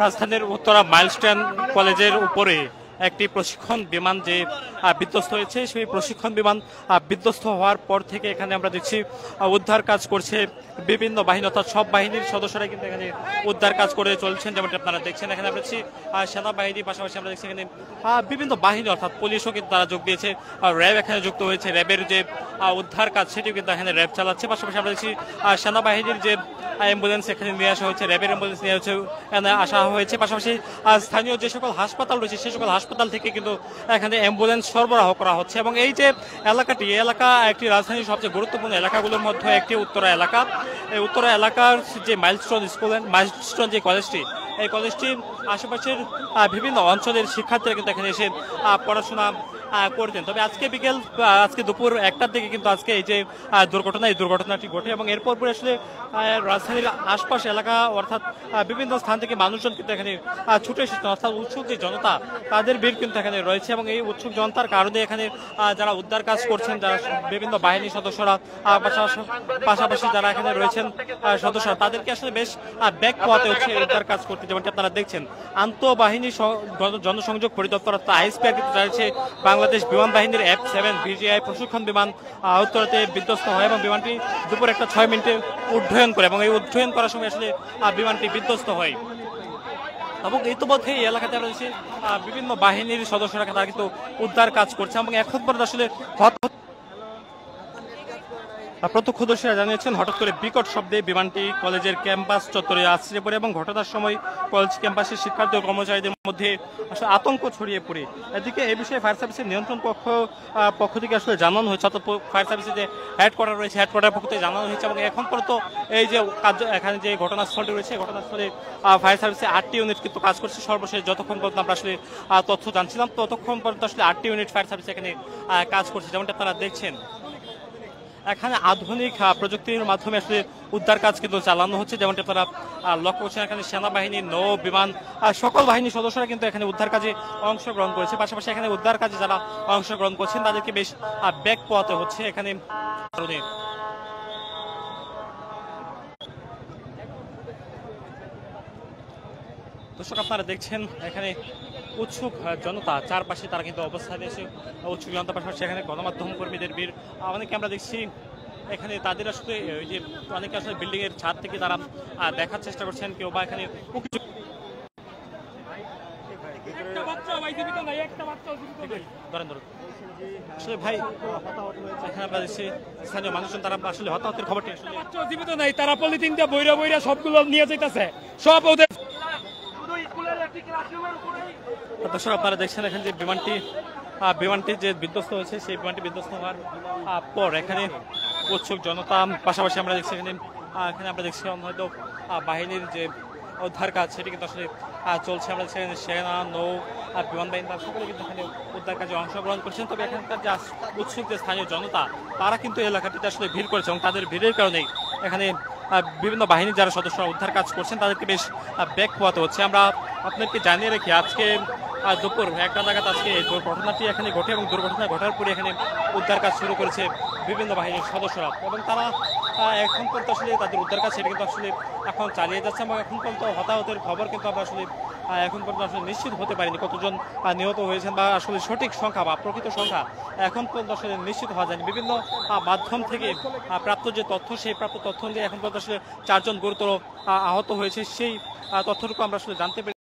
রাজধানীর উত্তরা মাইলস্টোন কলেজের উপরে একটি প্রশিক্ষণ বিমান যে বিধ্বস্ত হয়েছে, সেই প্রশিক্ষণ বিমান বিধ্বস্ত হওয়ার পর থেকে এখানে আমরা দেখছি উদ্ধার কাজ করছে বিভিন্ন বাহিনী, অর্থাৎ সব বাহিনীর সদস্যরা কিন্তু এখানে উদ্ধার কাজ করে চলছেন। যেমনটি আপনারা দেখছেন এখানে আমরা দেখছি সেনাবাহিনী, পাশাপাশি আমরা দেখছি এখানে বিভিন্ন বাহিনী অর্থাৎ পুলিশও কিন্তু তারা যোগ দিয়েছে, র্যাব এখানে যুক্ত হয়েছে। র্যাবের যে উদ্ধার কাজ সেটিও কিন্তু এখানে র্যাব চালাচ্ছে। পাশাপাশি আমরা দেখছি সেনাবাহিনীর যে অ্যাম্বুলেন্স এখানে নিয়ে আসা হয়েছে, র্যাবের অ্যাম্বুলেন্স নিয়ে আসা হয়েছে। পাশাপাশি স্থানীয় যে সকল হাসপাতাল রয়েছে সেই সকল হাসপাতাল থেকে কিন্তু এখানে অ্যাম্বুলেন্স সরবরাহ করা হচ্ছে। এবং এই যে এলাকাটি, এই এলাকা একটি রাজধানীর সবচেয়ে গুরুত্বপূর্ণ এলাকাগুলোর মধ্যে একটি উত্তরা এলাকা। এই উত্তরা এলাকার যে মাইলস্টোন স্কুল, মাইলস্টোন যে কলেজটি, এই কলেজটির আশেপাশের বিভিন্ন অঞ্চলের শিক্ষার্থীরা কিন্তু এখানে এসে পড়াশোনা করতেন। তবে আজকে দুপুর 1টার দিকে কিন্তু আজকে এই যে এই দুর্ঘটনাটি ঘটে এবং এরপর আসলে রাজধানীর আশপাশ এলাকা অর্থাৎ বিভিন্ন স্থান থেকে মানুষজন কিন্তু এখানে ছুটে এসেছেন, অর্থাৎ উৎসুক যে জনতা তাদের ভিড় কিন্তু এখানে রয়েছে। এবং এই উৎসুক জনতার কারণে এখানে যারা উদ্ধার কাজ করছেন, যারা বিভিন্ন বাহিনীর সদস্যরা, পাশাপাশি যারা এখানে রয়েছেন সদস্যরা, তাদেরকে আসলে বেশ ব্যাক পোয়াতে হচ্ছে উদ্ধার কাজ করতে। যেমনটি আপনারা দেখছেন আন্তঃবাহিনী জনসংযোগ পরিদপ্তর অর্থাৎ আইএসপিআর কিন্তু জানিয়েছে বাংলাদেশ বিমান বাহিনীর F-7 বিজিআই প্রশিক্ষণ বিমান উত্তরাতে বিধ্বস্ত হয় এবং বিমানটি দুপুর 1:06 উড্ডয়ন করে এবং এই উড্ডয়ন করার সময় আসলে বিমানটি বিধ্বস্ত হয়। এবং ইতিমধ্যে এই এলাকাতে আমরা দেখছি বিভিন্ন বাহিনীর সদস্যরা তারা কিন্তু উদ্ধার কাজ করছে এবং এখন পর্যন্ত আসলে প্রত্যক্ষদর্শীরা জানিয়েছেন হঠাৎ করে বিকট শব্দে বিমানটি কলেজের ক্যাম্পাস চত্বরে আছড়ে পড়ে এবং ঘটনার সময় কলেজ ক্যাম্পাসের শিক্ষার্থী ও কর্মচারীদের মধ্যে আসলে আতঙ্ক ছড়িয়ে পড়ে। এদিকে এই বিষয়ে ফায়ার সার্ভিসের নিয়ন্ত্রণ পক্ষ থেকে আসলে জানানো হয়েছে, অর্থাৎ ফায়ার সার্ভিসের যে হেডকোয়ার্টার রয়েছে হেডকোয়ার্টার পক্ষ থেকে জানানো হয়েছে। এবং এখন পর্যন্ত এই যে এখানে যে ঘটনাস্থলটি রয়েছে, ঘটনাস্থলে ফায়ার সার্ভিসে 8টি ইউনিট কিন্তু কাজ করছে। সর্বশেষ যতক্ষণ পর্যন্ত আমরা আসলে তথ্য জানছিলাম ততক্ষণ পর্যন্ত আসলে 8টি ইউনিট ফায়ার সার্ভিস এখানে কাজ করছে। যেমনটা আপনারা দেখছেন এখানে আধুনিক প্রযুক্তির মাধ্যমে আসলে উদ্ধার কাজ কিন্তু চালানো হচ্ছে। যেমনটি আপনারা লক্ষ্য করছেন এখানে সেনাবাহিনী, নৌ, বিমান সকল বাহিনীর সদস্যরা কিন্তু এখানে উদ্ধার কাজে অংশগ্রহণ করেছে। পাশাপাশি এখানে উদ্ধার কাজে যারা অংশগ্রহণ করছেন তাদেরকে বেশ ব্যাক পোয়াতে হচ্ছে এখানে। দর্শক আপনারা দেখছেন এখানে উৎসুক জনতা, চারপাশে তারা কিন্তু অবস্থানে এসে উৎসুক জনতা, পাশাপাশি এখানে গণমাধ্যম কর্মীদের ভিড়। অনেকে আমরা দেখছি এখানে তাদের আসলে ওই যে অনেকে আসলে বিল্ডিং এর ছাদ থেকে তারা দেখার চেষ্টা করছেন, কেউ বা এখানে আসলে ভাই এখানে আমরা দেখছি স্থানীয় মানুষজন তারা আসলে হতাহতের খবরটি আসলে জীবিত নাই, তারা পলিথিন দিয়ে বইরা বইরা সবগুলো নিয়ে যাইতেছে সব ওদের। দর্শক আপনারা দেখছেন এখানে যে বিমানটি যে বিধ্বস্ত হয়েছে, সেই বিমানটি বিধ্বস্ত হওয়ার পর এখানে উৎসুক জনতা, পাশাপাশি আমরা দেখছি এখানে আমরা দেখছি হয়তো বাহিনীর যে উদ্ধার কাজ সেটি কিন্তু আসলে চলছে। আমরা দেখছি সেনা, নৌ, বিমান বাহিনী তারা সকলে কিন্তু এখানে উদ্ধার কাজে অংশগ্রহণ করছেন। তবে এখানকার যে উৎসুক যে স্থানীয় জনতা তারা কিন্তু এলাকাটিতে আসলে ভিড় করেছে এবং তাদের ভিড়ের কারণেই এখানে বিভিন্ন বাহিনীর যারা সদস্যরা উদ্ধার কাজ করছেন তাদেরকে বেশ ব্যাক পোয়াতে হচ্ছে। আমরা আপনাদেরকে জানিয়ে রাখি আজকে দুপুর 1টা নাগাদ আজকে এই ঘটনাটি এখানে ঘটে এবং দুর্ঘটনা ঘটার পরে এখানে উদ্ধার কাজ শুরু করেছে বিভিন্ন বাহিনীর সদস্যরা এবং তারা এখন পর্যন্ত আসলে তাদের উদ্ধার কাজ সেটা কিন্তু আসলে এখন চালিয়ে যাচ্ছে এবং এখন পর্যন্ত হতাহতের খবর কিন্তু আমরা আসলে এখন পর্যন্ত আসলে নিশ্চিত হতে পারিনি কতজন নিহত হয়েছেন বা আসলে সঠিক সংখ্যা বা প্রকৃত সংখ্যা এখন পর্যন্ত আসলে নিশ্চিত হওয়া যায়নি। বিভিন্ন মাধ্যম থেকে প্রাপ্ত যে তথ্য, সেই প্রাপ্ত তথ্য দিয়ে এখন পর্যন্ত আসলে 4 জন গুরুতর আহত হয়েছে, সেই তথ্যটুকু আমরা আসলে জানতে পেরেছি।